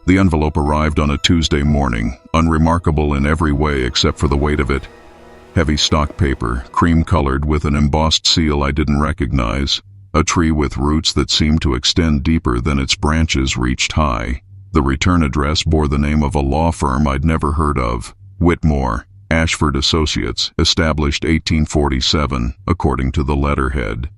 The envelope arrived on a Tuesday morning, unremarkable in every way except for the weight of it. Heavy stock paper, cream-colored with an embossed seal I didn't recognize, a tree with roots that seemed to extend deeper than its branches reached high. The return address bore the name of a law firm I'd never heard of, Whitmore, Ashford Associates, established 1847, according to the letterhead.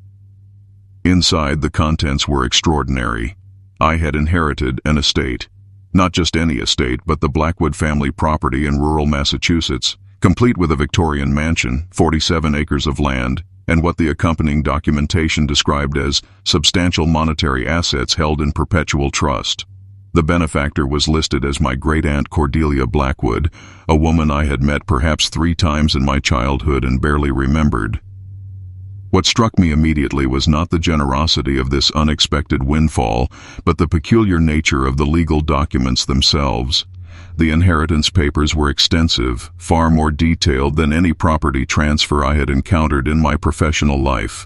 Inside, the contents were extraordinary. I had inherited an estate. Not just any estate, but the Blackwood family property in rural Massachusetts, complete with a Victorian mansion, 47 acres of land, and what the accompanying documentation described as substantial monetary assets held in perpetual trust. The benefactor was listed as my great-aunt Cordelia Blackwood, a woman I had met perhaps 3 times in my childhood and barely remembered. What struck me immediately was not the generosity of this unexpected windfall, but the peculiar nature of the legal documents themselves. The inheritance papers were extensive, far more detailed than any property transfer I had encountered in my professional life.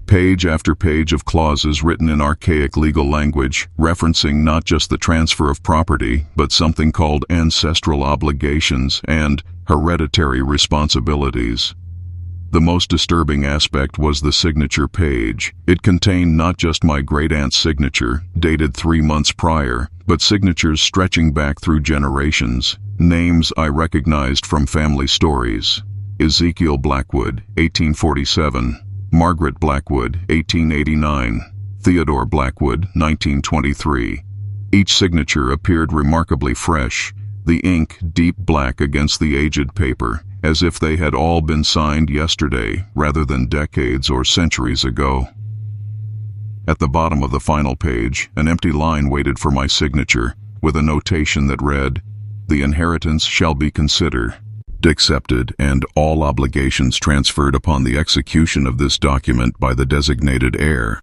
Page after page of clauses written in archaic legal language, referencing not just the transfer of property, but something called ancestral obligations and hereditary responsibilities. The most disturbing aspect was the signature page. It contained not just my great-aunt's signature, dated 3 months prior, but signatures stretching back through generations, names I recognized from family stories. Ezekiel Blackwood, 1847. Margaret Blackwood, 1889. Theodore Blackwood, 1923. Each signature appeared remarkably fresh, the ink deep black against the aged paper, as if they had all been signed yesterday rather than decades or centuries ago. At the bottom of the final page, an empty line waited for my signature, with a notation that read, "The inheritance shall be considered, accepted, and all obligations transferred upon the execution of this document by the designated heir."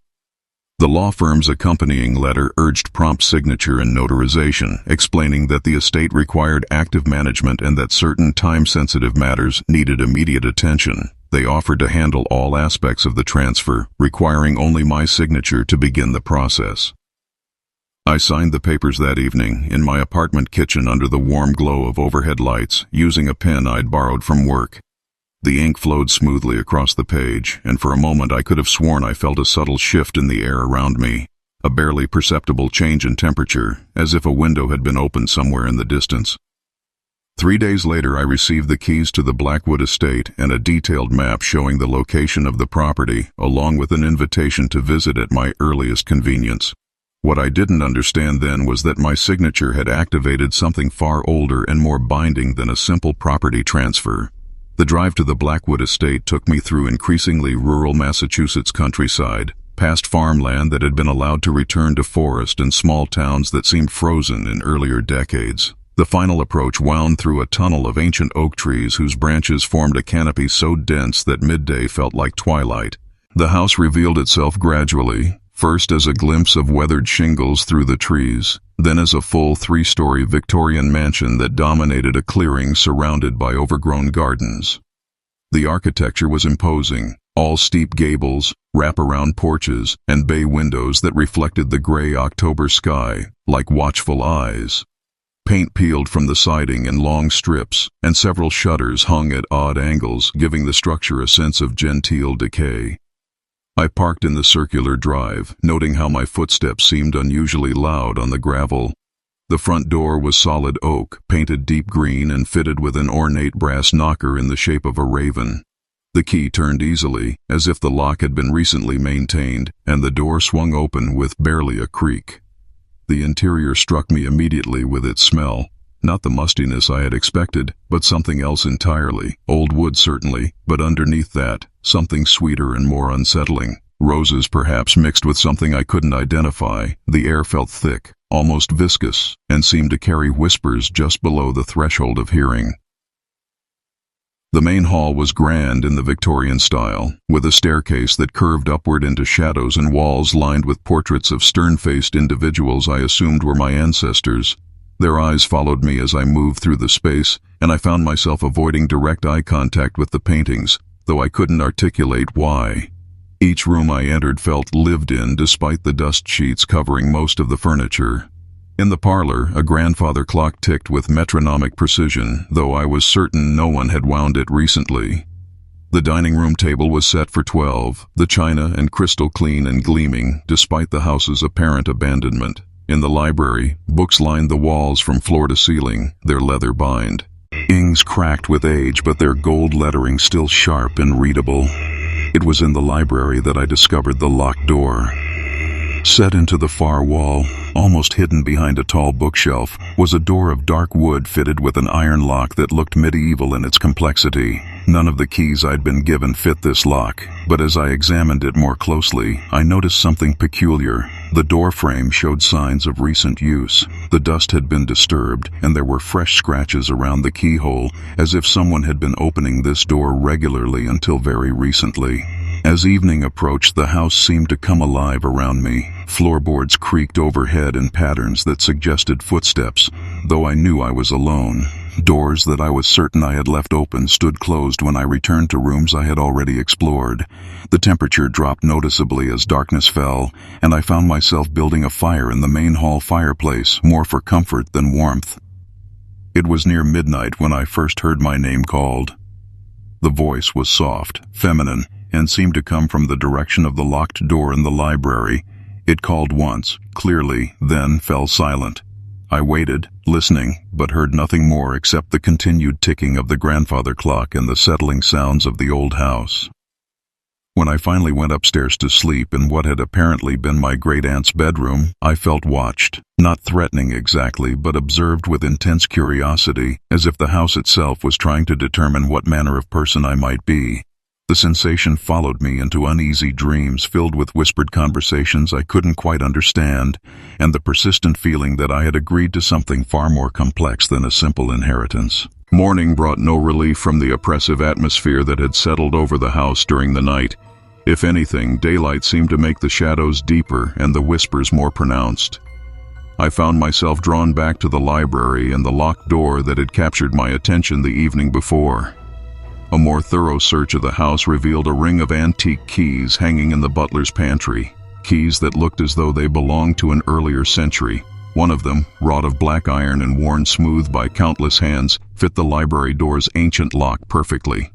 The law firm's accompanying letter urged prompt signature and notarization, explaining that the estate required active management and that certain time-sensitive matters needed immediate attention. They offered to handle all aspects of the transfer, requiring only my signature to begin the process. I signed the papers that evening, in my apartment kitchen under the warm glow of overhead lights, using a pen I'd borrowed from work. The ink flowed smoothly across the page, and for a moment I could have sworn I felt a subtle shift in the air around me, a barely perceptible change in temperature, as if a window had been opened somewhere in the distance. 3 days later I received the keys to the Blackwood estate and a detailed map showing the location of the property, along with an invitation to visit at my earliest convenience. What I didn't understand then was that my signature had activated something far older and more binding than a simple property transfer. The drive to the Blackwood estate took me through increasingly rural Massachusetts countryside, past farmland that had been allowed to return to forest and small towns that seemed frozen in earlier decades. The final approach wound through a tunnel of ancient oak trees whose branches formed a canopy so dense that midday felt like twilight. The house revealed itself gradually, first as a glimpse of weathered shingles through the trees, then as a full 3-story Victorian mansion that dominated a clearing surrounded by overgrown gardens. The architecture was imposing, all steep gables, wrap-around porches, and bay windows that reflected the gray October sky like watchful eyes. Paint peeled from the siding in long strips, and several shutters hung at odd angles, giving the structure a sense of genteel decay. I parked in the circular drive, noting how my footsteps seemed unusually loud on the gravel. The front door was solid oak, painted deep green and fitted with an ornate brass knocker in the shape of a raven. The key turned easily, as if the lock had been recently maintained, and the door swung open with barely a creak. The interior struck me immediately with its smell. Not the mustiness I had expected, but something else entirely. Old wood certainly, but underneath that, something sweeter and more unsettling. Roses perhaps mixed with something I couldn't identify. The air felt thick, almost viscous, and seemed to carry whispers just below the threshold of hearing. The main hall was grand in the Victorian style, with a staircase that curved upward into shadows and walls lined with portraits of stern-faced individuals I assumed were my ancestors. Their eyes followed me as I moved through the space, and I found myself avoiding direct eye contact with the paintings, though I couldn't articulate why. Each room I entered felt lived in despite the dust sheets covering most of the furniture. In the parlor, a grandfather clock ticked with metronomic precision, though I was certain no one had wound it recently. The dining room table was set for 12, the china and crystal clean and gleaming, despite the house's apparent abandonment. In the library, books lined the walls from floor to ceiling, their leather bind. Ings cracked with age, but their gold lettering still sharp and readable. It was in the library that I discovered the locked door. Set into the far wall, almost hidden behind a tall bookshelf, was a door of dark wood fitted with an iron lock that looked medieval in its complexity. None of the keys I'd been given fit this lock, but as I examined it more closely, I noticed something peculiar. The door frame showed signs of recent use. The dust had been disturbed, and there were fresh scratches around the keyhole, as if someone had been opening this door regularly until very recently. As evening approached, the house seemed to come alive around me. Floorboards creaked overhead in patterns that suggested footsteps, though I knew I was alone. Doors that I was certain I had left open stood closed when I returned to rooms I had already explored. The temperature dropped noticeably as darkness fell, and I found myself building a fire in the main hall fireplace, more for comfort than warmth. It was near midnight when I first heard my name called. The voice was soft, feminine, and seemed to come from the direction of the locked door in the library. It called once, clearly, then fell silent. I waited, listening, but heard nothing more except the continued ticking of the grandfather clock and the settling sounds of the old house. When I finally went upstairs to sleep in what had apparently been my great-aunt's bedroom, I felt watched, not threatening exactly, but observed with intense curiosity, as if the house itself was trying to determine what manner of person I might be. The sensation followed me into uneasy dreams filled with whispered conversations I couldn't quite understand, and the persistent feeling that I had agreed to something far more complex than a simple inheritance. Morning brought no relief from the oppressive atmosphere that had settled over the house during the night. If anything, daylight seemed to make the shadows deeper and the whispers more pronounced. I found myself drawn back to the library and the locked door that had captured my attention the evening before. A more thorough search of the house revealed a ring of antique keys hanging in the butler's pantry, keys that looked as though they belonged to an earlier century. One of them, wrought of black iron and worn smooth by countless hands, fit the library door's ancient lock perfectly.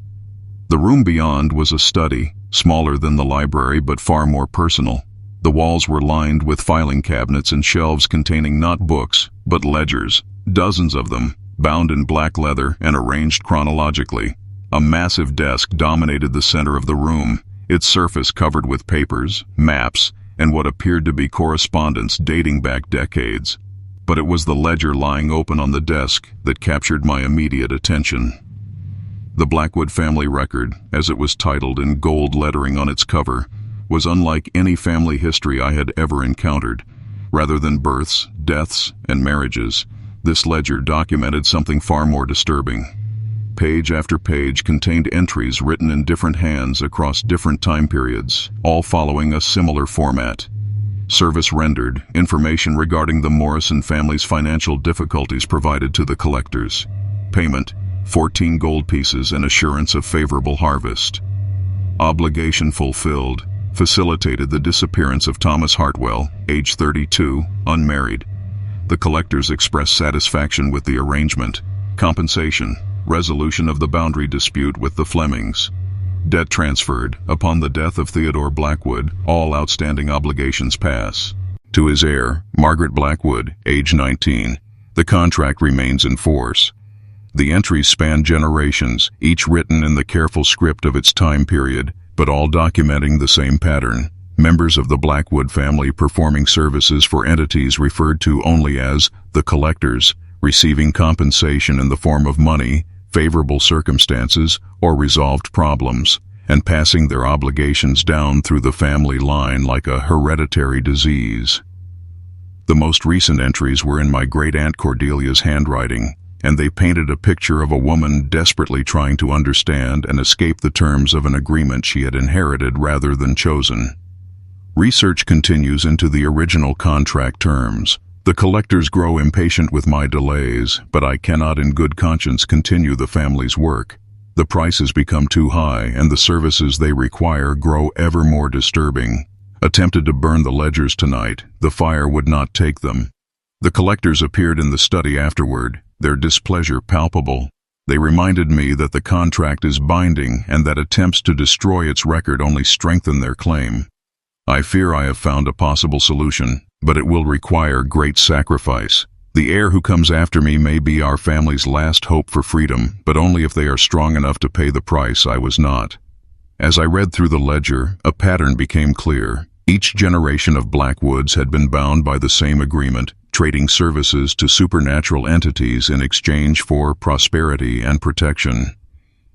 The room beyond was a study, smaller than the library but far more personal. The walls were lined with filing cabinets and shelves containing not books, but ledgers, dozens of them, bound in black leather and arranged chronologically. A massive desk dominated the center of the room, its surface covered with papers, maps, and what appeared to be correspondence dating back decades. But it was the ledger lying open on the desk that captured my immediate attention. The Blackwood family record, as it was titled in gold lettering on its cover, was unlike any family history I had ever encountered. Rather than births, deaths, and marriages, this ledger documented something far more disturbing. Page after page contained entries written in different hands across different time periods, all following a similar format. Service rendered, information regarding the Morrison family's financial difficulties provided to the collectors. Payment, 14 gold pieces and assurance of favorable harvest. Obligation fulfilled, facilitated the disappearance of Thomas Hartwell, age 32, unmarried. The collectors expressed satisfaction with the arrangement. Compensation, resolution of the boundary dispute with the Flemings. Debt transferred, upon the death of Theodore Blackwood, all outstanding obligations pass. To his heir, Margaret Blackwood, age 19. The contract remains in force. The entries span generations, each written in the careful script of its time period, but all documenting the same pattern. Members of the Blackwood family performing services for entities referred to only as the collectors, receiving compensation in the form of money, favorable circumstances, or resolved problems, and passing their obligations down through the family line like a hereditary disease. The most recent entries were in my great-aunt Cordelia's handwriting, and they painted a picture of a woman desperately trying to understand and escape the terms of an agreement she had inherited rather than chosen. Research continues into the original contract terms. The collectors grow impatient with my delays, but I cannot in good conscience continue the family's work. The prices become too high, and the services they require grow ever more disturbing. Attempted to burn the ledgers tonight, the fire would not take them. The collectors appeared in the study afterward, their displeasure palpable. They reminded me that the contract is binding and that attempts to destroy its record only strengthen their claim. I fear I have found a possible solution, but it will require great sacrifice. The heir who comes after me may be our family's last hope for freedom, but only if they are strong enough to pay the price I was not. As I read through the ledger, a pattern became clear. Each generation of Blackwoods had been bound by the same agreement, trading services to supernatural entities in exchange for prosperity and protection.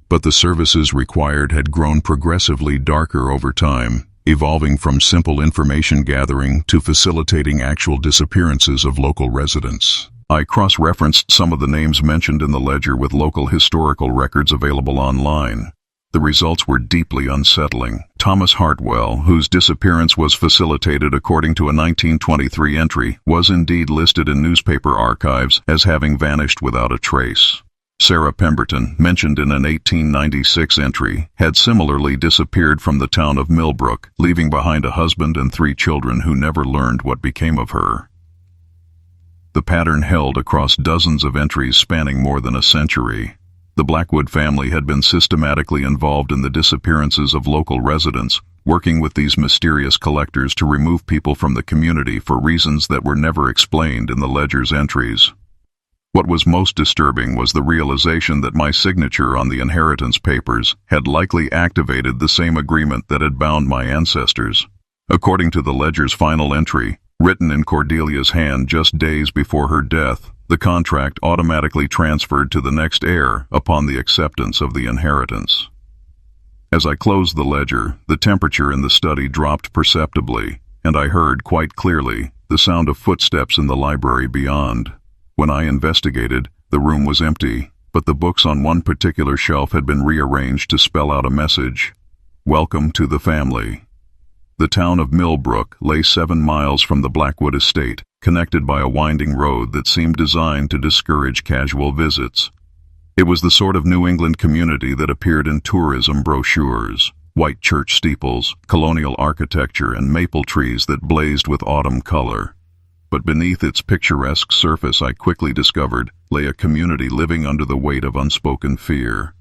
But the services required had grown progressively darker over time, evolving from simple information gathering to facilitating actual disappearances of local residents. I cross-referenced some of the names mentioned in the ledger with local historical records available online. The results were deeply unsettling. Thomas Hartwell, whose disappearance was facilitated according to a 1923 entry, was indeed listed in newspaper archives as having vanished without a trace. Sarah Pemberton, mentioned in an 1896 entry, had similarly disappeared from the town of Millbrook, leaving behind a husband and 3 children who never learned what became of her. The pattern held across dozens of entries spanning more than a century. The Blackwood family had been systematically involved in the disappearances of local residents, working with these mysterious collectors to remove people from the community for reasons that were never explained in the ledger's entries. What was most disturbing was the realization that my signature on the inheritance papers had likely activated the same agreement that had bound my ancestors. According to the ledger's final entry, written in Cordelia's hand just days before her death, the contract automatically transferred to the next heir upon the acceptance of the inheritance. As I closed the ledger, the temperature in the study dropped perceptibly, and I heard quite clearly the sound of footsteps in the library beyond. When I investigated, the room was empty, but the books on one particular shelf had been rearranged to spell out a message: "Welcome to the family." The town of Millbrook lay 7 miles from the Blackwood estate, connected by a winding road that seemed designed to discourage casual visits. It was the sort of New England community that appeared in tourism brochures: white church steeples, colonial architecture, and maple trees that blazed with autumn color. But beneath its picturesque surface, I quickly discovered, lay a community living under the weight of unspoken fear.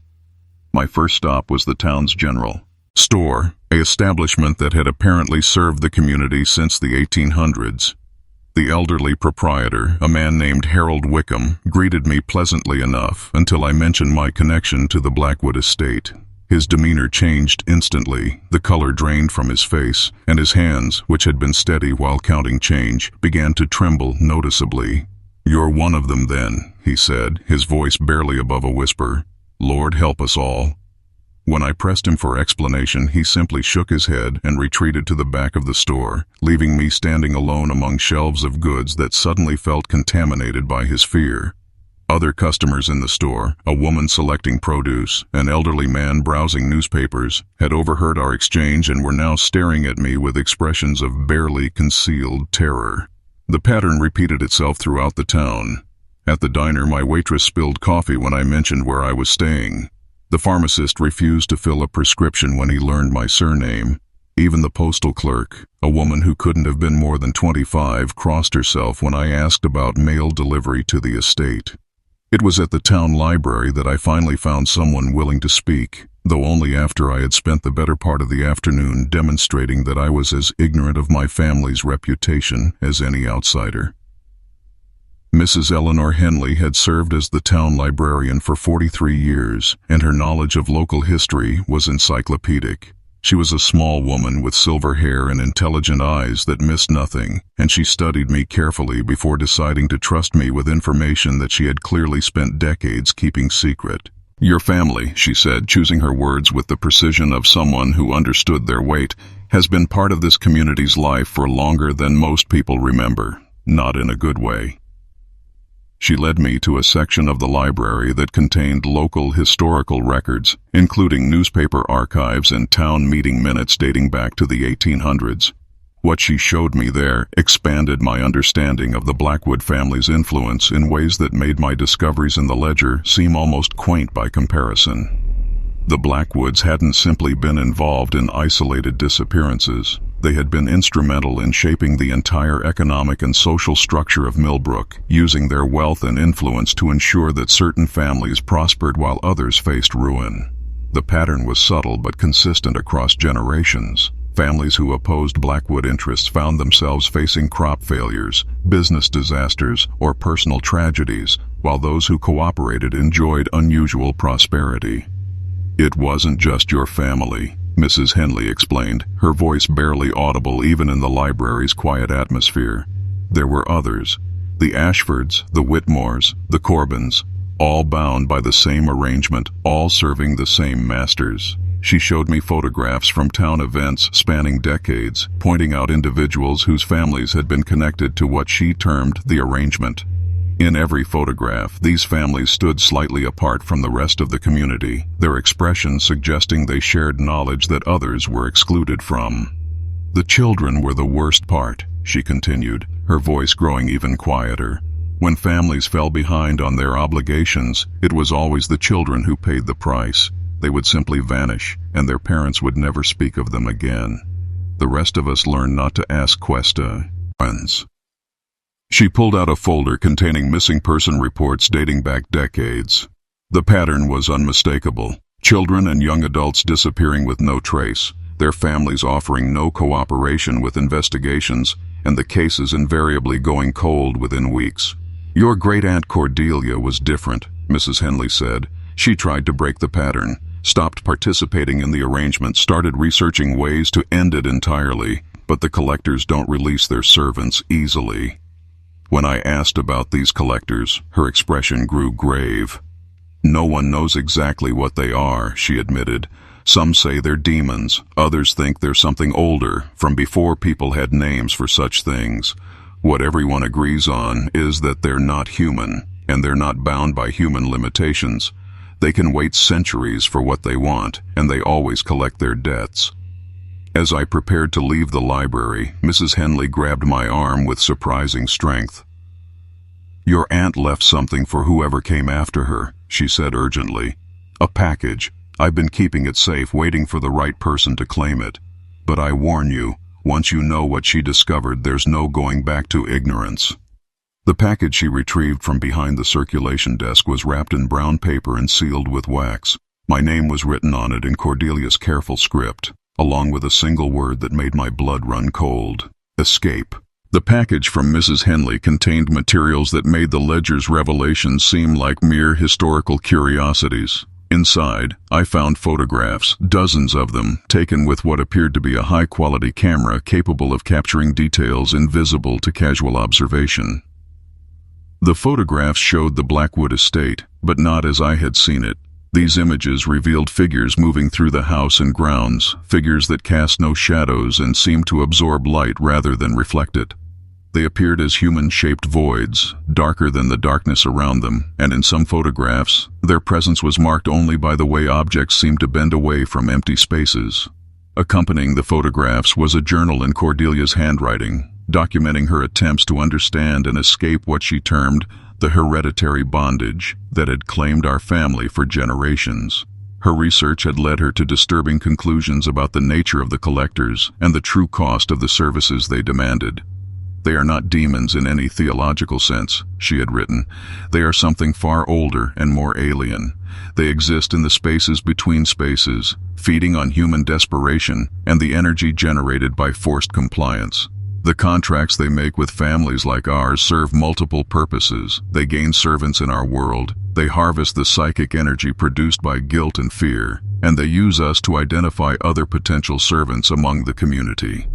My first stop was the town's general store, an establishment that had apparently served the community since the 1800s. The elderly proprietor, a man named Harold Wickham, greeted me pleasantly enough until I mentioned my connection to the Blackwood estate. His demeanor changed instantly, the color drained from his face, and his hands, which had been steady while counting change, began to tremble noticeably. "You're one of them then," he said, his voice barely above a whisper. "Lord help us all." When I pressed him for explanation, he simply shook his head and retreated to the back of the store, leaving me standing alone among shelves of goods that suddenly felt contaminated by his fear. Other customers in the store, a woman selecting produce, an elderly man browsing newspapers, had overheard our exchange and were now staring at me with expressions of barely concealed terror. The pattern repeated itself throughout the town. At the diner, my waitress spilled coffee when I mentioned where I was staying. The pharmacist refused to fill a prescription when he learned my surname. Even the postal clerk, a woman who couldn't have been more than 25, crossed herself when I asked about mail delivery to the estate. It was at the town library that I finally found someone willing to speak, though only after I had spent the better part of the afternoon demonstrating that I was as ignorant of my family's reputation as any outsider. Mrs. Eleanor Henley had served as the town librarian for 43 years, and her knowledge of local history was encyclopedic. She was a small woman with silver hair and intelligent eyes that missed nothing, and she studied me carefully before deciding to trust me with information that she had clearly spent decades keeping secret. "Your family," she said, choosing her words with the precision of someone who understood their weight, "has been part of this community's life for longer than most people remember, not in a good way." She led me to a section of the library that contained local historical records, including newspaper archives and town meeting minutes dating back to the 1800s. What she showed me there expanded my understanding of the Blackwood family's influence in ways that made my discoveries in the ledger seem almost quaint by comparison. The Blackwoods hadn't simply been involved in isolated disappearances. They had been instrumental in shaping the entire economic and social structure of Millbrook, using their wealth and influence to ensure that certain families prospered while others faced ruin. The pattern was subtle but consistent across generations. Families who opposed Blackwood interests found themselves facing crop failures, business disasters, or personal tragedies, while those who cooperated enjoyed unusual prosperity. "It wasn't just your family," Mrs. Henley explained, her voice barely audible even in the library's quiet atmosphere. "There were others. The Ashfords, the Whitmores, the Corbins, all bound by the same arrangement, all serving the same masters." She showed me photographs from town events spanning decades, pointing out individuals whose families had been connected to what she termed the arrangement. In every photograph, these families stood slightly apart from the rest of the community, their expressions suggesting they shared knowledge that others were excluded from. "The children were the worst part," she continued, her voice growing even quieter. "When families fell behind on their obligations, it was always the children who paid the price. They would simply vanish, and their parents would never speak of them again. The rest of us learned not to ask questions." She pulled out a folder containing missing person reports dating back decades. The pattern was unmistakable. Children and young adults disappearing with no trace, their families offering no cooperation with investigations, and the cases invariably going cold within weeks. "Your great-aunt Cordelia was different," Mrs. Henley said. "She tried to break the pattern, stopped participating in the arrangement, started researching ways to end it entirely, but the collectors don't release their servants easily." When I asked about these collectors, her expression grew grave. "No one knows exactly what they are," she admitted. "Some say they're demons, others think they're something older, from before people had names for such things. What everyone agrees on is that they're not human, and they're not bound by human limitations. They can wait centuries for what they want, and they always collect their debts." As I prepared to leave the library, Mrs. Henley grabbed my arm with surprising strength. "Your aunt left something for whoever came after her," she said urgently. "A package. I've been keeping it safe, waiting for the right person to claim it. But I warn you, once you know what she discovered, there's no going back to ignorance." The package she retrieved from behind the circulation desk was wrapped in brown paper and sealed with wax. My name was written on it in Cordelia's careful script, along with a single word that made my blood run cold: escape. The package from Mrs. Henley contained materials that made the ledger's revelations seem like mere historical curiosities. Inside, I found photographs, dozens of them, taken with what appeared to be a high-quality camera capable of capturing details invisible to casual observation. The photographs showed the Blackwood estate, but not as I had seen it. These images revealed figures moving through the house and grounds, figures that cast no shadows and seemed to absorb light rather than reflect it. They appeared as human-shaped voids, darker than the darkness around them, and in some photographs, their presence was marked only by the way objects seemed to bend away from empty spaces. Accompanying the photographs was a journal in Cordelia's handwriting, documenting her attempts to understand and escape what she termed the hereditary bondage that had claimed our family for generations. Her research had led her to disturbing conclusions about the nature of the collectors and the true cost of the services they demanded. "They are not demons in any theological sense," she had written. "They are something far older and more alien. They exist in the spaces between spaces, feeding on human desperation and the energy generated by forced compliance. The contracts they make with families like ours serve multiple purposes. They gain servants in our world, they harvest the psychic energy produced by guilt and fear, and they use us to identify other potential servants among the community."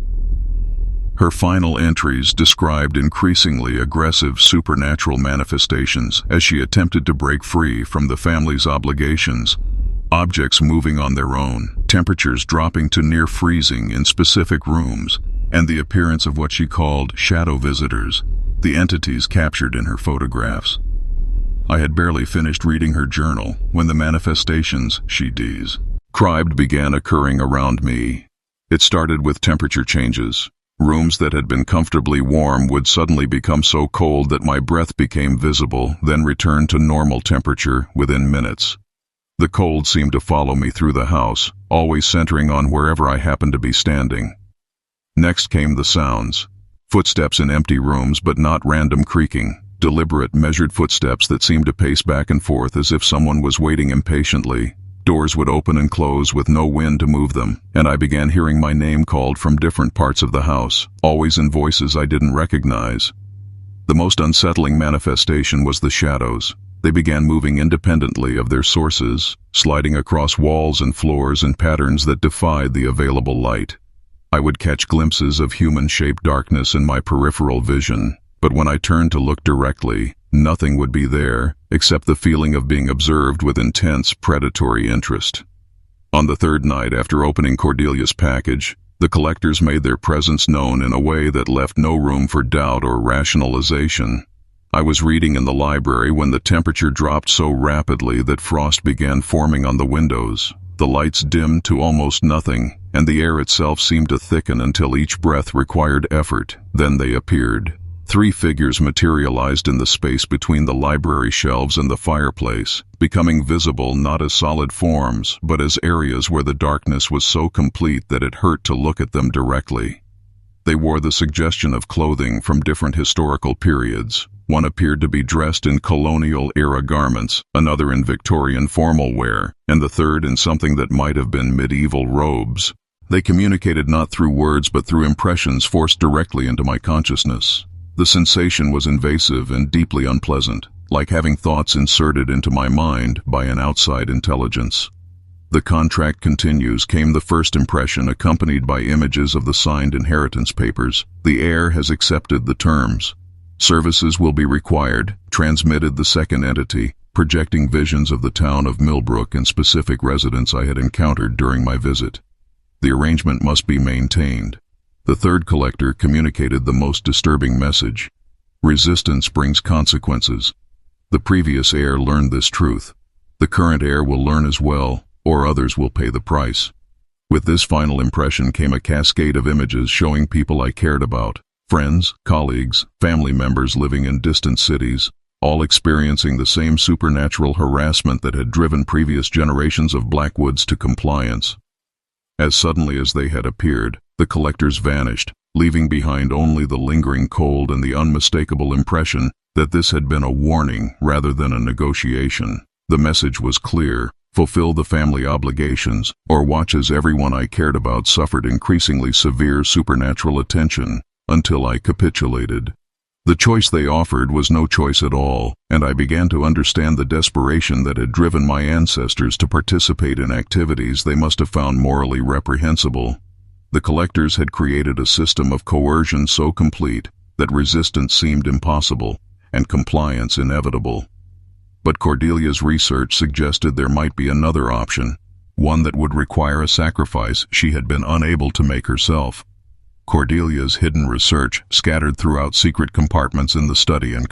Her final entries described increasingly aggressive supernatural manifestations as she attempted to break free from the family's obligations. Objects moving on their own, temperatures dropping to near freezing in specific rooms, and the appearance of what she called shadow visitors, the entities captured in her photographs. I had barely finished reading her journal when the manifestations, she described, began occurring around me. It started with temperature changes. Rooms that had been comfortably warm would suddenly become so cold that my breath became visible, then returned to normal temperature within minutes. The cold seemed to follow me through the house, always centering on wherever I happened to be standing. Next came the sounds. Footsteps in empty rooms, but not random creaking. Deliberate, measured footsteps that seemed to pace back and forth as if someone was waiting impatiently. Doors would open and close with no wind to move them, and I began hearing my name called from different parts of the house, always in voices I didn't recognize. The most unsettling manifestation was the shadows. They began moving independently of their sources, sliding across walls and floors in patterns that defied the available light. I would catch glimpses of human-shaped darkness in my peripheral vision, but when I turned to look directly, nothing would be there except the feeling of being observed with intense predatory interest. On the third night after opening Cordelia's package, the collectors made their presence known in a way that left no room for doubt or rationalization. I was reading in the library when the temperature dropped so rapidly that frost began forming on the windows. The lights dimmed to almost nothing, and the air itself seemed to thicken until each breath required effort. Then they appeared. 3 figures materialized in the space between the library shelves and the fireplace, becoming visible not as solid forms, but as areas where the darkness was so complete that it hurt to look at them directly. They wore the suggestion of clothing from different historical periods. One appeared to be dressed in colonial-era garments, another in Victorian formal wear, and the third in something that might have been medieval robes. They communicated not through words but through impressions forced directly into my consciousness. The sensation was invasive and deeply unpleasant, like having thoughts inserted into my mind by an outside intelligence. The contract continues came the first impression accompanied by images of the signed inheritance papers. The heir has accepted the terms. Services will be required, transmitted the second entity, projecting visions of the town of Millbrook and specific residents I had encountered during my visit. The arrangement must be maintained. The third collector communicated the most disturbing message. Resistance brings consequences. The previous heir learned this truth. The current heir will learn as well, or others will pay the price. With this final impression came a cascade of images showing people I cared about, friends, colleagues, family members living in distant cities, all experiencing the same supernatural harassment that had driven previous generations of Blackwoods to compliance. As suddenly as they had appeared, the collectors vanished, leaving behind only the lingering cold and the unmistakable impression that this had been a warning rather than a negotiation. The message was clear: fulfill the family obligations, or watch as everyone I cared about suffered increasingly severe supernatural attention, until I capitulated. The choice they offered was no choice at all, and I began to understand the desperation that had driven my ancestors to participate in activities they must have found morally reprehensible. The collectors had created a system of coercion so complete that resistance seemed impossible and compliance inevitable. But Cordelia's research suggested there might be another option, one that would require a sacrifice she had been unable to make herself. Cordelia's hidden research, scattered throughout secret compartments in the study and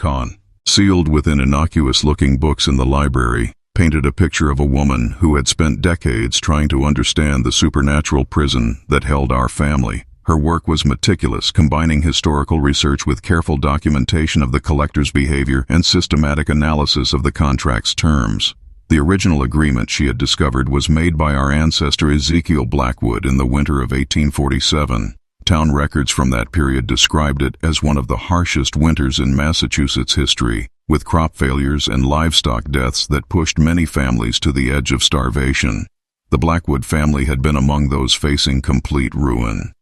sealed within innocuous-looking books in the library, painted a picture of a woman who had spent decades trying to understand the supernatural prison that held our family. Her work was meticulous, combining historical research with careful documentation of the collector's behavior and systematic analysis of the contract's terms. The original agreement she had discovered was made by our ancestor Ezekiel Blackwood in the winter of 1847. Town records from that period described it as one of the harshest winters in Massachusetts history, with crop failures and livestock deaths that pushed many families to the edge of starvation. The Blackwood family had been among those facing complete ruin.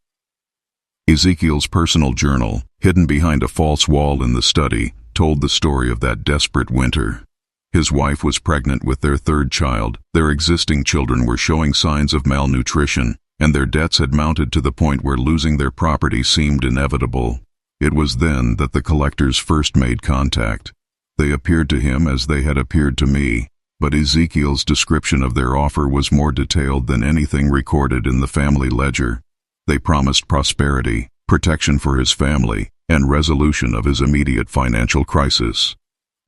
Ezekiel's personal journal, hidden behind a false wall in the study, told the story of that desperate winter. His wife was pregnant with their third child, their existing children were showing signs of malnutrition, and their debts had mounted to the point where losing their property seemed inevitable. It was then that the collectors first made contact. They appeared to him as they had appeared to me, but Ezekiel's description of their offer was more detailed than anything recorded in the family ledger. They promised prosperity, protection for his family, and resolution of his immediate financial crisis.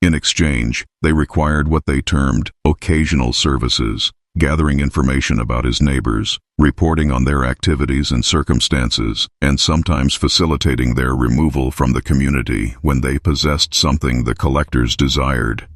In exchange, they required what they termed occasional services, gathering information about his neighbors, reporting on their activities and circumstances, and sometimes facilitating their removal from the community when they possessed something the collectors desired.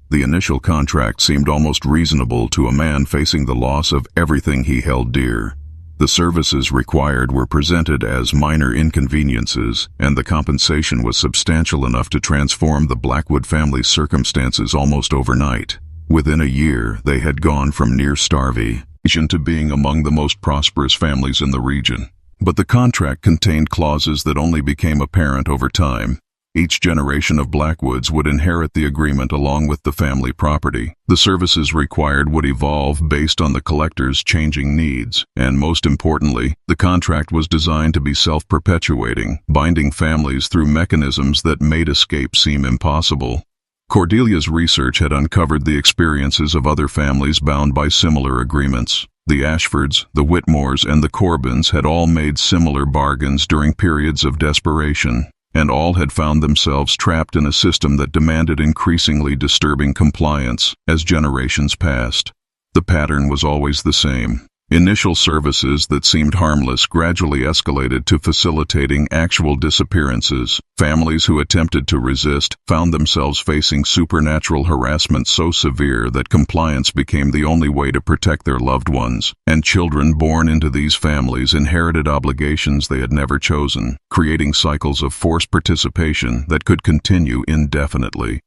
The initial contract seemed almost reasonable to a man facing the loss of everything he held dear. The services required were presented as minor inconveniences, and the compensation was substantial enough to transform the Blackwood family's circumstances almost overnight. Within a year, they had gone from near starvation to being among the most prosperous families in the region. But the contract contained clauses that only became apparent over time. Each generation of Blackwoods would inherit the agreement along with the family property. The services required would evolve based on the collector's changing needs, and most importantly, the contract was designed to be self-perpetuating, binding families through mechanisms that made escape seem impossible. Cordelia's research had uncovered the experiences of other families bound by similar agreements. The Ashfords, the Whitmores, and the Corbins had all made similar bargains during periods of desperation, and all had found themselves trapped in a system that demanded increasingly disturbing compliance as generations passed. The pattern was always the same. Initial services that seemed harmless gradually escalated to facilitating actual disappearances. Families who attempted to resist found themselves facing supernatural harassment so severe that compliance became the only way to protect their loved ones, and children born into these families inherited obligations they had never chosen, creating cycles of forced participation that could continue indefinitely.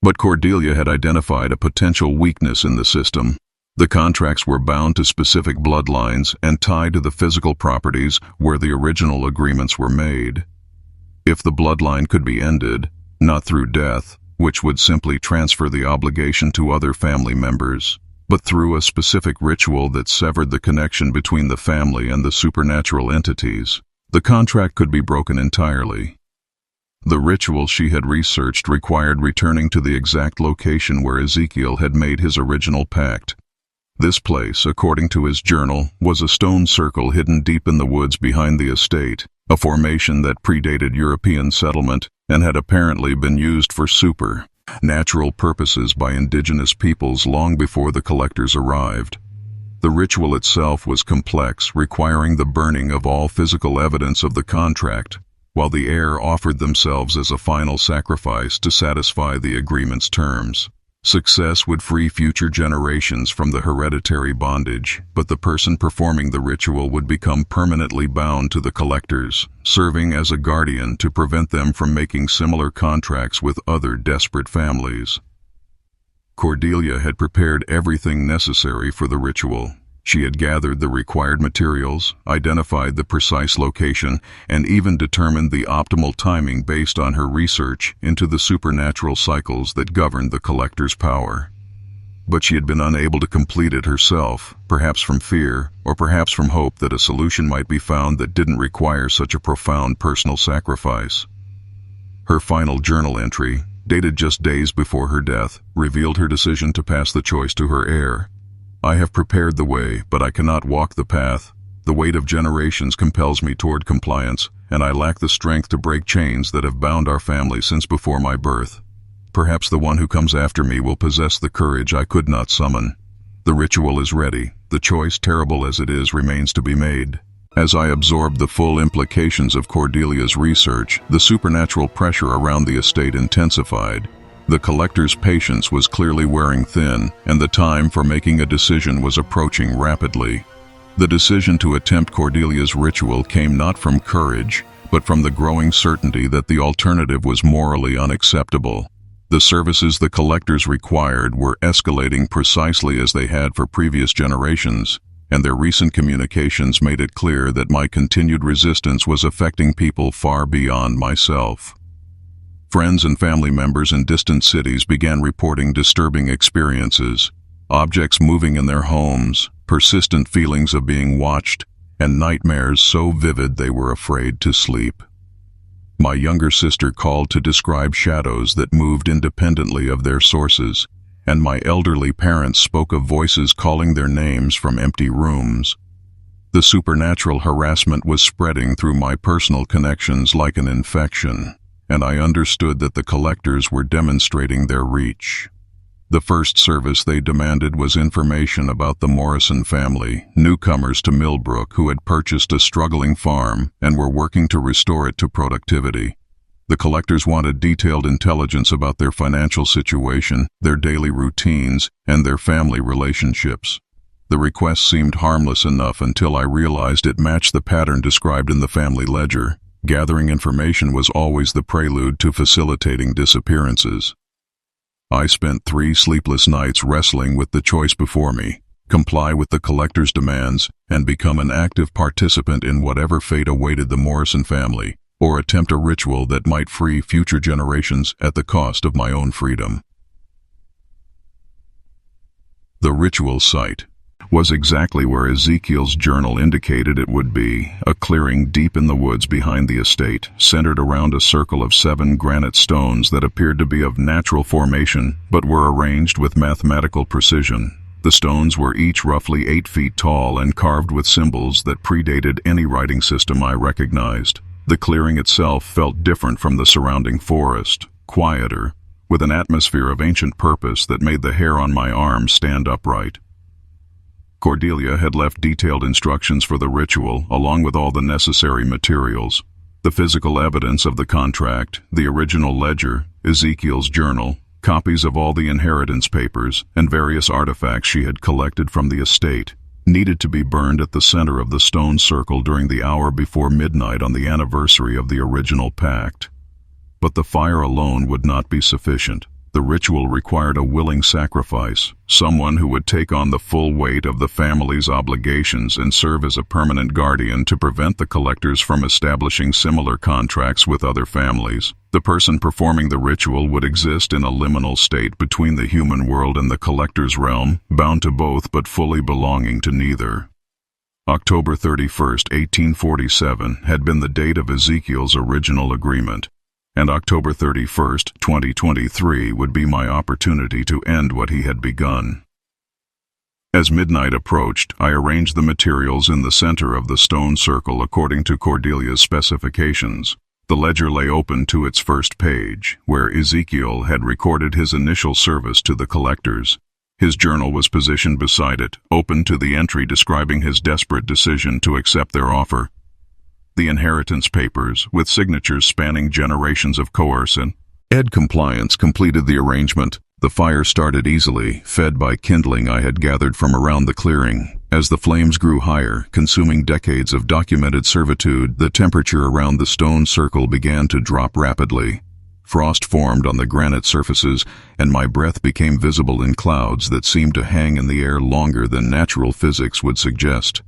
But Cordelia had identified a potential weakness in the system. The contracts were bound to specific bloodlines and tied to the physical properties where the original agreements were made. If the bloodline could be ended, not through death, which would simply transfer the obligation to other family members, but through a specific ritual that severed the connection between the family and the supernatural entities, the contract could be broken entirely. The ritual she had researched required returning to the exact location where Ezekiel had made his original pact. This place, according to his journal, was a stone circle hidden deep in the woods behind the estate, a formation that predated European settlement and had apparently been used for supernatural purposes by indigenous peoples long before the collectors arrived. The ritual itself was complex, requiring the burning of all physical evidence of the contract, while the heir offered themselves as a final sacrifice to satisfy the agreement's terms. Success would free future generations from the hereditary bondage, but the person performing the ritual would become permanently bound to the collectors, serving as a guardian to prevent them from making similar contracts with other desperate families. Cordelia had prepared everything necessary for the ritual. She had gathered the required materials, identified the precise location, and even determined the optimal timing based on her research into the supernatural cycles that governed the collector's power. But she had been unable to complete it herself, perhaps from fear, or perhaps from hope that a solution might be found that didn't require such a profound personal sacrifice. Her final journal entry, dated just days before her death, revealed her decision to pass the choice to her heir. I have prepared the way, but I cannot walk the path. The weight of generations compels me toward compliance, and I lack the strength to break chains that have bound our family since before my birth. Perhaps the one who comes after me will possess the courage I could not summon. The ritual is ready. The choice, terrible as it is, remains to be made. As I absorbed the full implications of Cordelia's research, the supernatural pressure around the estate intensified. The collector's patience was clearly wearing thin, and the time for making a decision was approaching rapidly. The decision to attempt Cordelia's ritual came not from courage, but from the growing certainty that the alternative was morally unacceptable. The services the collectors required were escalating precisely as they had for previous generations, and their recent communications made it clear that my continued resistance was affecting people far beyond myself. Friends and family members in distant cities began reporting disturbing experiences, objects moving in their homes, persistent feelings of being watched, and nightmares so vivid they were afraid to sleep. My younger sister called to describe shadows that moved independently of their sources, and my elderly parents spoke of voices calling their names from empty rooms. The supernatural harassment was spreading through my personal connections like an infection, and I understood that the collectors were demonstrating their reach. The first service they demanded was information about the Morrison family, newcomers to Millbrook who had purchased a struggling farm and were working to restore it to productivity. The collectors wanted detailed intelligence about their financial situation, their daily routines, and their family relationships. The request seemed harmless enough until I realized it matched the pattern described in the family ledger. Gathering information was always the prelude to facilitating disappearances. I spent 3 sleepless nights wrestling with the choice before me: comply with the collector's demands and become an active participant in whatever fate awaited the Morrison family, or attempt a ritual that might free future generations at the cost of my own freedom. The ritual site was exactly where Ezekiel's journal indicated it would be, a clearing deep in the woods behind the estate, centered around a circle of 7 granite stones that appeared to be of natural formation but were arranged with mathematical precision. The stones were each roughly 8 feet tall and carved with symbols that predated any writing system I recognized. The clearing itself felt different from the surrounding forest, quieter, with an atmosphere of ancient purpose that made the hair on my arm stand upright. Cordelia had left detailed instructions for the ritual, along with all the necessary materials: the physical evidence of the contract, the original ledger, Ezekiel's journal, copies of all the inheritance papers, and various artifacts she had collected from the estate, needed to be burned at the center of the stone circle during the hour before midnight on the anniversary of the original pact. But the fire alone would not be sufficient. The ritual required a willing sacrifice, someone who would take on the full weight of the family's obligations and serve as a permanent guardian to prevent the collectors from establishing similar contracts with other families. The person performing the ritual would exist in a liminal state between the human world and the collector's realm, bound to both but fully belonging to neither. October 31st, 1847 had been the date of Ezekiel's original agreement, and October 31st, 2023 would be my opportunity to end what he had begun. As midnight approached, I arranged the materials in the center of the stone circle according to Cordelia's specifications. The ledger lay open to its first page, where Ezekiel had recorded his initial service to the collectors. His journal was positioned beside it, open to the entry describing his desperate decision to accept their offer. The inheritance papers, with signatures spanning generations of coercion, compliance, completed the arrangement. The fire started easily, fed by kindling I had gathered from around the clearing. As the flames grew higher, consuming decades of documented servitude, the temperature around the stone circle began to drop rapidly. Frost formed on the granite surfaces, and my breath became visible in clouds that seemed to hang in the air longer than natural physics would suggest.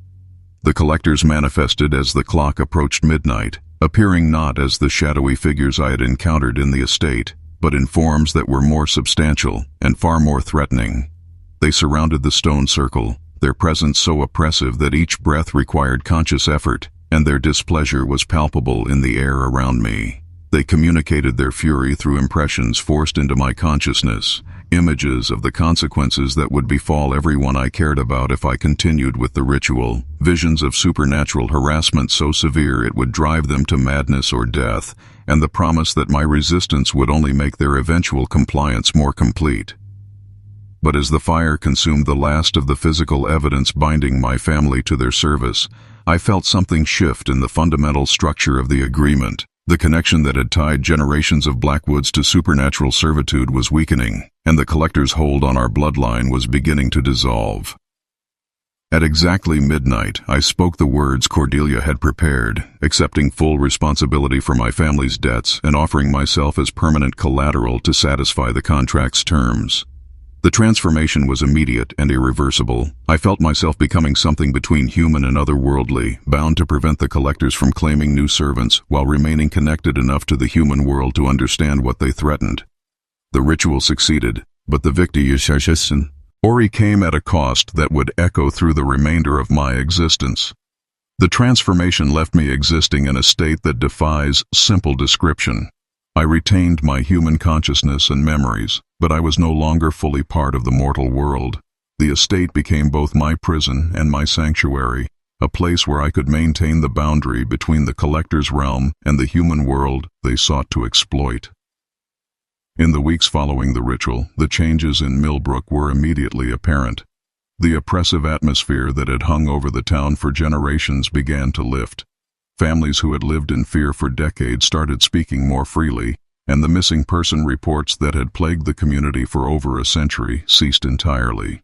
The collectors manifested as the clock approached midnight, appearing not as the shadowy figures I had encountered in the estate, but in forms that were more substantial and far more threatening. They surrounded the stone circle, their presence so oppressive that each breath required conscious effort, and their displeasure was palpable in the air around me. They communicated their fury through impressions forced into my consciousness, images of the consequences that would befall everyone I cared about if I continued with the ritual, visions of supernatural harassment so severe it would drive them to madness or death, and the promise that my resistance would only make their eventual compliance more complete. But as the fire consumed the last of the physical evidence binding my family to their service, I felt something shift in the fundamental structure of the agreement. The connection that had tied generations of Blackwoods to supernatural servitude was weakening, and the collector's hold on our bloodline was beginning to dissolve. At exactly midnight, I spoke the words Cordelia had prepared, accepting full responsibility for my family's debts and offering myself as permanent collateral to satisfy the contract's terms. The transformation was immediate and irreversible. I felt myself becoming something between human and otherworldly, bound to prevent the collectors from claiming new servants while remaining connected enough to the human world to understand what they threatened. The ritual succeeded, but the victory came at a cost that would echo through the remainder of my existence. The transformation left me existing in a state that defies simple description. I retained my human consciousness and memories, but I was no longer fully part of the mortal world. The estate became both my prison and my sanctuary, a place where I could maintain the boundary between the collector's realm and the human world they sought to exploit. In the weeks following the ritual, the changes in Millbrook were immediately apparent. The oppressive atmosphere that had hung over the town for generations began to lift. Families who had lived in fear for decades started speaking more freely, and the missing person reports that had plagued the community for over a century ceased entirely.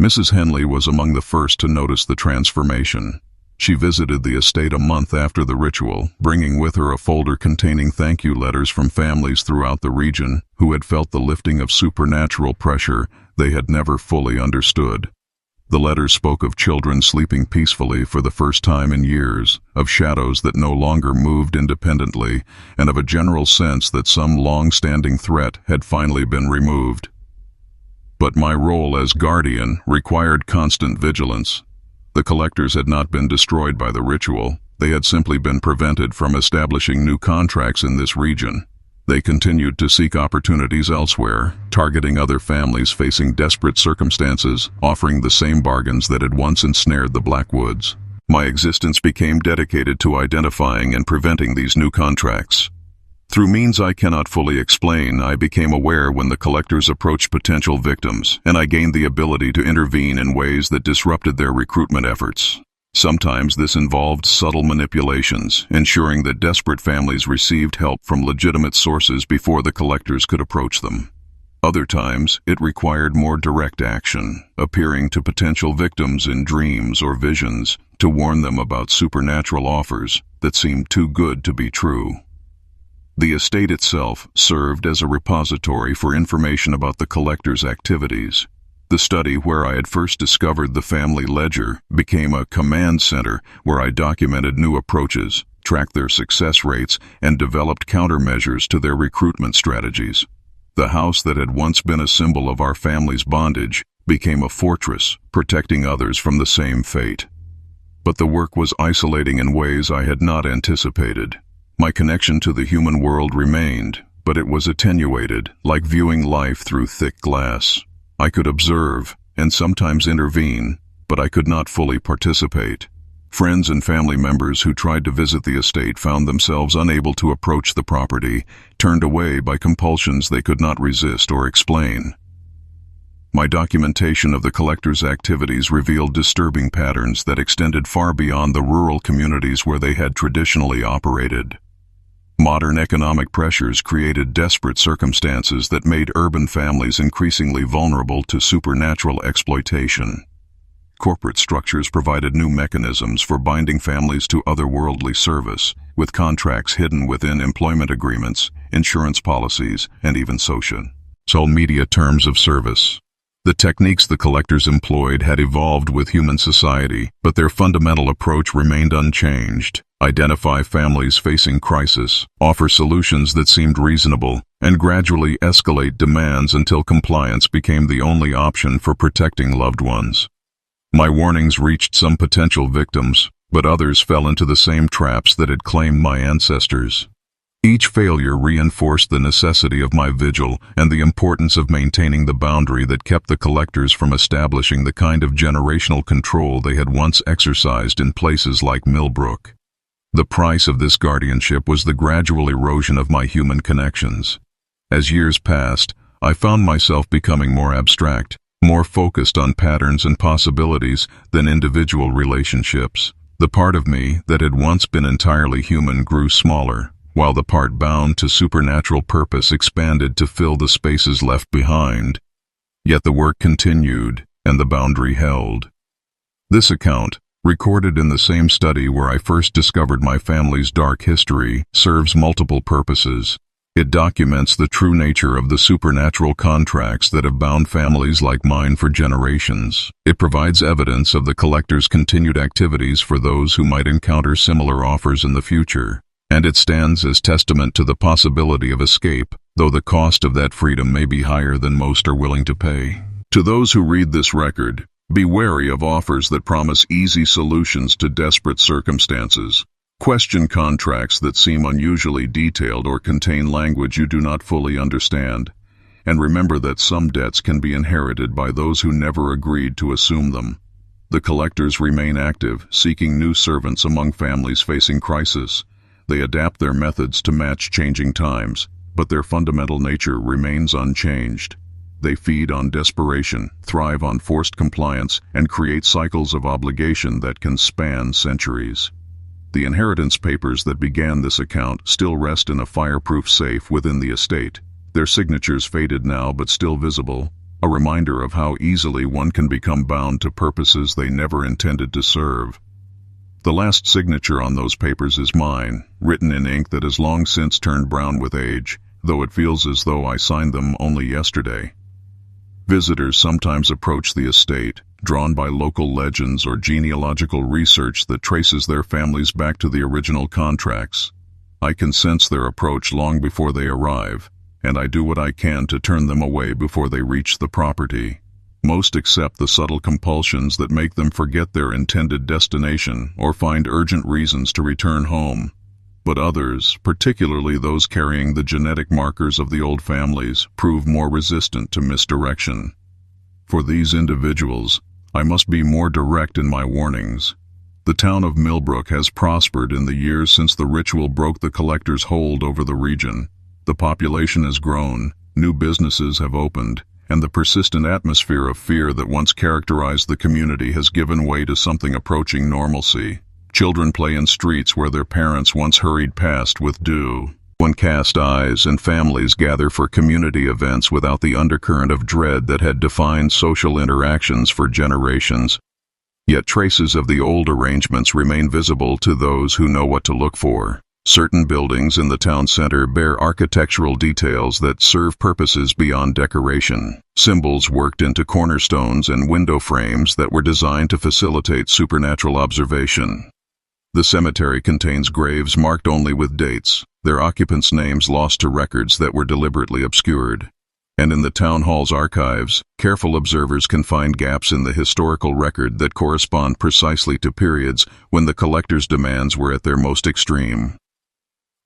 Mrs. Henley was among the first to notice the transformation. She visited the estate a month after the ritual, bringing with her a folder containing thank you letters from families throughout the region who had felt the lifting of supernatural pressure they had never fully understood. The letters spoke of children sleeping peacefully for the first time in years, of shadows that no longer moved independently, and of a general sense that some long-standing threat had finally been removed. But my role as guardian required constant vigilance. The collectors had not been destroyed by the ritual. They had simply been prevented from establishing new contracts in this region. They continued to seek opportunities elsewhere, targeting other families facing desperate circumstances, offering the same bargains that had once ensnared the Blackwoods. My existence became dedicated to identifying and preventing these new contracts. Through means I cannot fully explain, I became aware when the collectors approached potential victims, and I gained the ability to intervene in ways that disrupted their recruitment efforts. Sometimes this involved subtle manipulations, ensuring that desperate families received help from legitimate sources before the collectors could approach them. Other times, it required more direct action, appearing to potential victims in dreams or visions to warn them about supernatural offers that seemed too good to be true. The estate itself served as a repository for information about the collectors' activities. The study where I had first discovered the family ledger became a command center where I documented new approaches, tracked their success rates, and developed countermeasures to their recruitment strategies. The house that had once been a symbol of our family's bondage became a fortress, protecting others from the same fate. But the work was isolating in ways I had not anticipated. My connection to the human world remained, but it was attenuated, like viewing life through thick glass. I could observe, and sometimes intervene, but I could not fully participate. Friends and family members who tried to visit the estate found themselves unable to approach the property, turned away by compulsions they could not resist or explain. My documentation of the collectors' activities revealed disturbing patterns that extended far beyond the rural communities where they had traditionally operated. Modern economic pressures created desperate circumstances that made urban families increasingly vulnerable to supernatural exploitation. Corporate structures provided new mechanisms for binding families to otherworldly service, with contracts hidden within employment agreements, insurance policies, and even social media terms of service. The techniques the collectors employed had evolved with human society, but their fundamental approach remained unchanged. Identify families facing crisis, offer solutions that seemed reasonable, and gradually escalate demands until compliance became the only option for protecting loved ones. My warnings reached some potential victims, but others fell into the same traps that had claimed my ancestors. Each failure reinforced the necessity of my vigil and the importance of maintaining the boundary that kept the collectors from establishing the kind of generational control they had once exercised in places like Millbrook. The price of this guardianship was the gradual erosion of my human connections. As years passed, I found myself becoming more abstract, more focused on patterns and possibilities than individual relationships. The part of me that had once been entirely human grew smaller, while the part bound to supernatural purpose expanded to fill the spaces left behind. Yet the work continued, and the boundary held. This account, recorded in the same study where I first discovered my family's dark history, serves multiple purposes. It documents the true nature of the supernatural contracts that have bound families like mine for generations. It provides evidence of the collector's continued activities for those who might encounter similar offers in the future. And it stands as testament to the possibility of escape, though the cost of that freedom may be higher than most are willing to pay. To those who read this record, be wary of offers that promise easy solutions to desperate circumstances. Question contracts that seem unusually detailed or contain language you do not fully understand. And remember that some debts can be inherited by those who never agreed to assume them. The collectors remain active, seeking new servants among families facing crisis. They adapt their methods to match changing times, but their fundamental nature remains unchanged. They feed on desperation, thrive on forced compliance, and create cycles of obligation that can span centuries. The inheritance papers that began this account still rest in a fireproof safe within the estate. Their signatures faded now but still visible, a reminder of how easily one can become bound to purposes they never intended to serve. The last signature on those papers is mine, written in ink that has long since turned brown with age, though it feels as though I signed them only yesterday. Visitors sometimes approach the estate, drawn by local legends or genealogical research that traces their families back to the original contracts. I can sense their approach long before they arrive, and I do what I can to turn them away before they reach the property. Most accept the subtle compulsions that make them forget their intended destination or find urgent reasons to return home. But others, particularly those carrying the genetic markers of the old families, prove more resistant to misdirection. For these individuals, I must be more direct in my warnings. The town of Millbrook has prospered in the years since the ritual broke the collector's hold over the region. The population has grown, new businesses have opened, and the persistent atmosphere of fear that once characterized the community has given way to something approaching normalcy. Children play in streets where their parents once hurried past with downcast eyes, and families gather for community events without the undercurrent of dread that had defined social interactions for generations. Yet traces of the old arrangements remain visible to those who know what to look for. Certain buildings in the town center bear architectural details that serve purposes beyond decoration, symbols worked into cornerstones and window frames that were designed to facilitate supernatural observation. The cemetery contains graves marked only with dates, their occupants' names lost to records that were deliberately obscured. And in the town hall's archives, careful observers can find gaps in the historical record that correspond precisely to periods when the collector's demands were at their most extreme.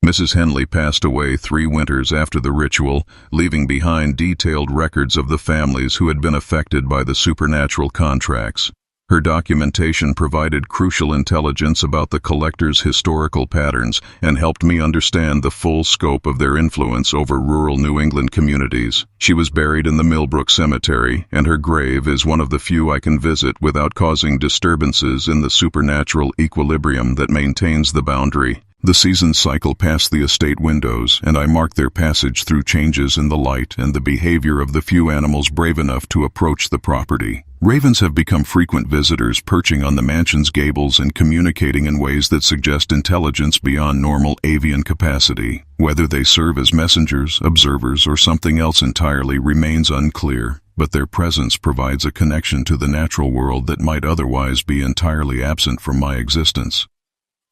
Mrs. Henley passed away 3 winters after the ritual, leaving behind detailed records of the families who had been affected by the supernatural contracts. Her documentation provided crucial intelligence about the collector's historical patterns and helped me understand the full scope of their influence over rural New England communities. She was buried in the Millbrook Cemetery, and her grave is one of the few I can visit without causing disturbances in the supernatural equilibrium that maintains the boundary. The seasons cycle past the estate windows, and I mark their passage through changes in the light and the behavior of the few animals brave enough to approach the property. Ravens have become frequent visitors, perching on the mansion's gables and communicating in ways that suggest intelligence beyond normal avian capacity. Whether they serve as messengers, observers, or something else entirely remains unclear, but their presence provides a connection to the natural world that might otherwise be entirely absent from my existence.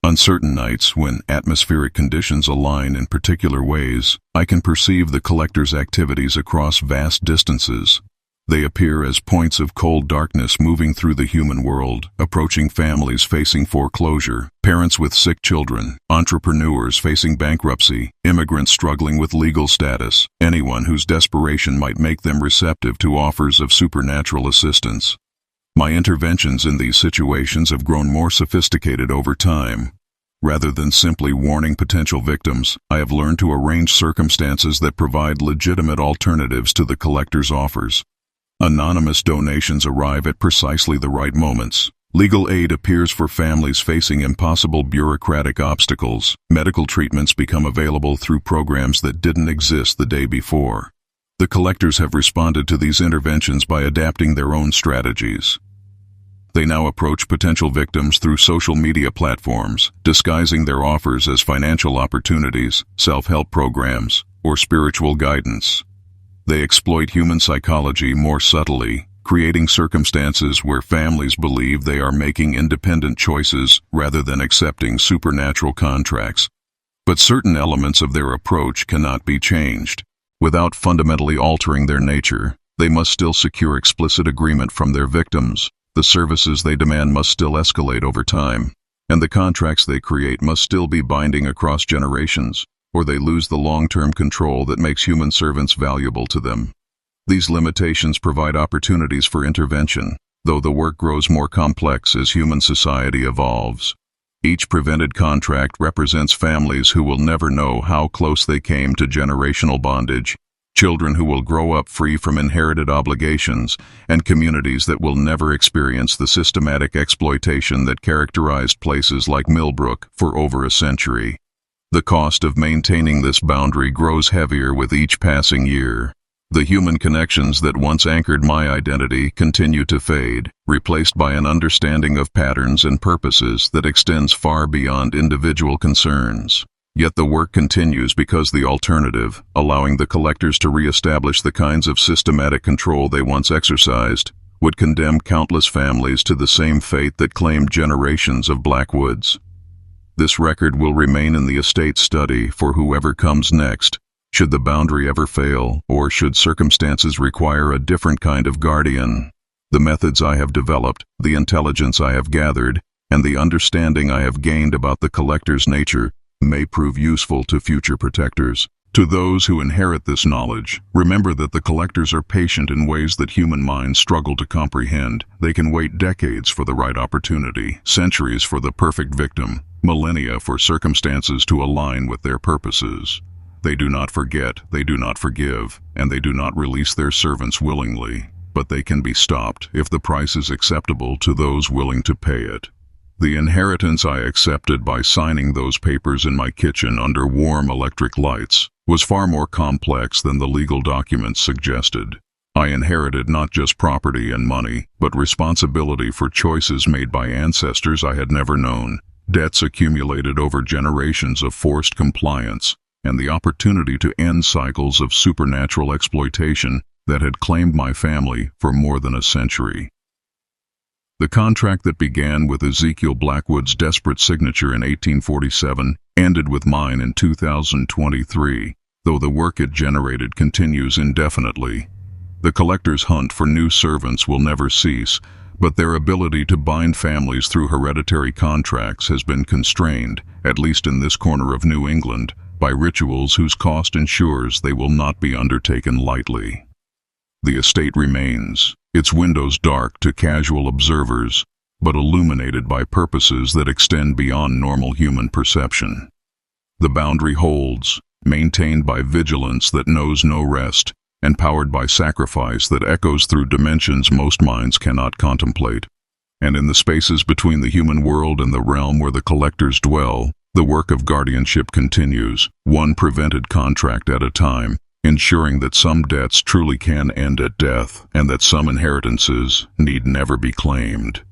On certain nights, when atmospheric conditions align in particular ways, I can perceive the collector's activities across vast distances. They appear as points of cold darkness moving through the human world, approaching families facing foreclosure, parents with sick children, entrepreneurs facing bankruptcy, immigrants struggling with legal status, anyone whose desperation might make them receptive to offers of supernatural assistance. My interventions in these situations have grown more sophisticated over time. Rather than simply warning potential victims, I have learned to arrange circumstances that provide legitimate alternatives to the collector's offers. Anonymous donations arrive at precisely the right moments. Legal aid appears for families facing impossible bureaucratic obstacles. Medical treatments become available through programs that didn't exist the day before. The collectors have responded to these interventions by adapting their own strategies. They now approach potential victims through social media platforms, disguising their offers as financial opportunities, self-help programs, or spiritual guidance. They exploit human psychology more subtly, creating circumstances where families believe they are making independent choices rather than accepting supernatural contracts. But certain elements of their approach cannot be changed. Without fundamentally altering their nature, they must still secure explicit agreement from their victims. The services they demand must still escalate over time, and the contracts they create must still be binding across generations, or they lose the long-term control that makes human servants valuable to them. These limitations provide opportunities for intervention, though the work grows more complex as human society evolves. Each prevented contract represents families who will never know how close they came to generational bondage, children who will grow up free from inherited obligations, and communities that will never experience the systematic exploitation that characterized places like Millbrook for over a century. The cost of maintaining this boundary grows heavier with each passing year. The human connections that once anchored my identity continue to fade, replaced by an understanding of patterns and purposes that extends far beyond individual concerns. Yet the work continues because the alternative, allowing the collectors to re-establish the kinds of systematic control they once exercised, would condemn countless families to the same fate that claimed generations of Blackwoods. This record will remain in the estate study for whoever comes next, should the boundary ever fail, or should circumstances require a different kind of guardian. The methods I have developed, the intelligence I have gathered, and the understanding I have gained about the collector's nature may prove useful to future protectors. To those who inherit this knowledge, remember that the collectors are patient in ways that human minds struggle to comprehend. They can wait decades for the right opportunity, centuries for the perfect victim, millennia for circumstances to align with their purposes. They do not forget, they do not forgive, and they do not release their servants willingly, but they can be stopped if the price is acceptable to those willing to pay it. The inheritance I accepted by signing those papers in my kitchen under warm electric lights was far more complex than the legal documents suggested. I inherited not just property and money, but responsibility for choices made by ancestors I had never known, debts accumulated over generations of forced compliance, and the opportunity to end cycles of supernatural exploitation that had claimed my family for more than a century. The contract that began with Ezekiel Blackwood's desperate signature in 1847 ended with mine in 2023, though the work it generated continues indefinitely. The collector's hunt for new servants will never cease, but their ability to bind families through hereditary contracts has been constrained, at least in this corner of New England, by rituals whose cost ensures they will not be undertaken lightly. The estate remains, its windows dark to casual observers, but illuminated by purposes that extend beyond normal human perception. The boundary holds, maintained by vigilance that knows no rest, and powered by sacrifice that echoes through dimensions most minds cannot contemplate. And in the spaces between the human world and the realm where the collectors dwell, the work of guardianship continues, one prevented contract at a time, ensuring that some debts truly can end at death, and that some inheritances need never be claimed.